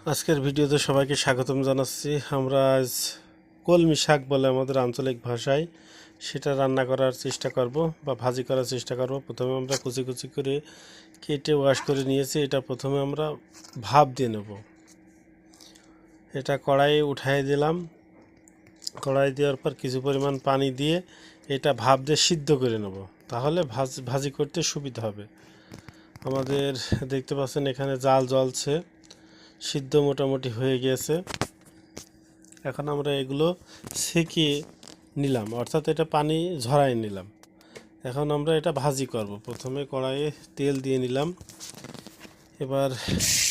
আজকের ভিডিওতে সবাইকে স্বাগতম জানাচ্ছি। আমরা আজ কলমি শাক বলে আমাদের আঞ্চলিক ভাষায় সেটা রান্না করার চেষ্টা করব বা ভাজি করার চেষ্টা করব। প্রথমে আমরা কুচি কুচি করে কেটে ওয়াশ করে নিয়েছি। এটা প্রথমে আমরা ভাপ দিয়ে নেব। এটা কড়াইয়ে উঠাই দিলাম। কড়াই দেওয়ার পর কিছু পরিমাণ পানি দিয়ে এটা ভাপ দিয়ে সিদ্ধ করে নেব, তাহলে ভাজি করতে সুবিধা হবে। আমাদের দেখতে পাচ্ছেন এখানে জাল জ্বলছে, সিদ্ধ মোটামুটি হয়ে গেছে। এখন আমরা এগুলো সেঁকে নিলাম, অর্থাৎ এটা পানি ঝরাই নিলাম। এখন আমরা এটা ভাজি করব। প্রথমে কড়াইয়ে তেল দিয়ে নিলাম। এবার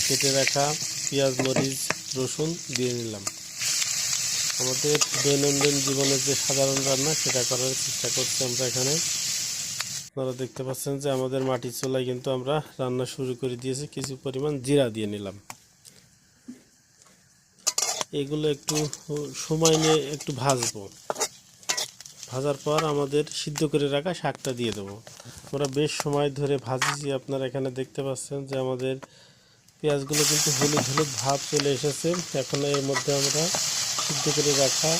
কেটে রাখা পেঁয়াজ, মরিচ, রসুন দিয়ে নিলাম। আমাদের দৈনন্দিন জীবনের যে সাধারণ রান্না সেটা করার চেষ্টা করছি আমরা এখানে। আপনারা দেখতে পাচ্ছেন যে আমাদের মাটির চুলায় কিন্তু আমরা রান্না শুরু করে দিয়েছি। কিছু পরিমাণ জিরা দিয়ে নিলাম। এগুলো একটু সময় নিয়ে একটু ভাজবো। ভাজার পর আমাদের সিদ্ধ করে রাখা শাকটা দিয়ে দেবো। আমরা বেশ সময় ধরে ভাজিছি। আপনারা এখানে দেখতে পাচ্ছেন যে আমাদের পেঁয়াজগুলো কিন্তু হলুদ হলুদ ভাব চলে এসেছে। এখন এর মধ্যে আমরা সিদ্ধ করে রাখা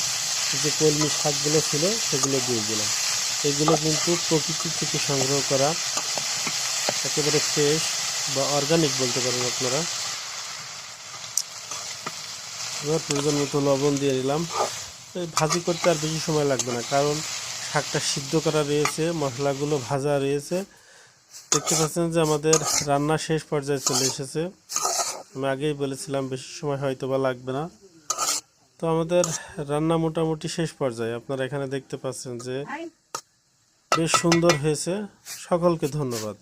যে কলমি শাকগুলো ছিল সেগুলো দিয়ে দিলাম। এগুলো কিন্তু প্রকৃতি থেকে সংগ্রহ করা, একেবারে ফ্রেশ বা অর্গানিক বলতে পারেন আপনারা। এবার প্রয়োজন মতো লবণ দিয়ে নিলাম। ভাজি করতে আর বেশি সময় লাগবে না, কারণ শাকটা সিদ্ধ করা রয়েছে, মশলাগুলো ভাজা রয়েছে। দেখতে পাচ্ছেন যে আমাদের রান্না শেষ পর্যায়ে চলে এসেছে। আমি আগেই বলেছিলাম বেশি সময় হয়তো বা লাগবে না। তো আমাদের রান্না মোটামুটি শেষ পর্যায়ে। আপনারা এখানে দেখতে পাচ্ছেন যে বেশ সুন্দর হয়েছে। সকলকে ধন্যবাদ।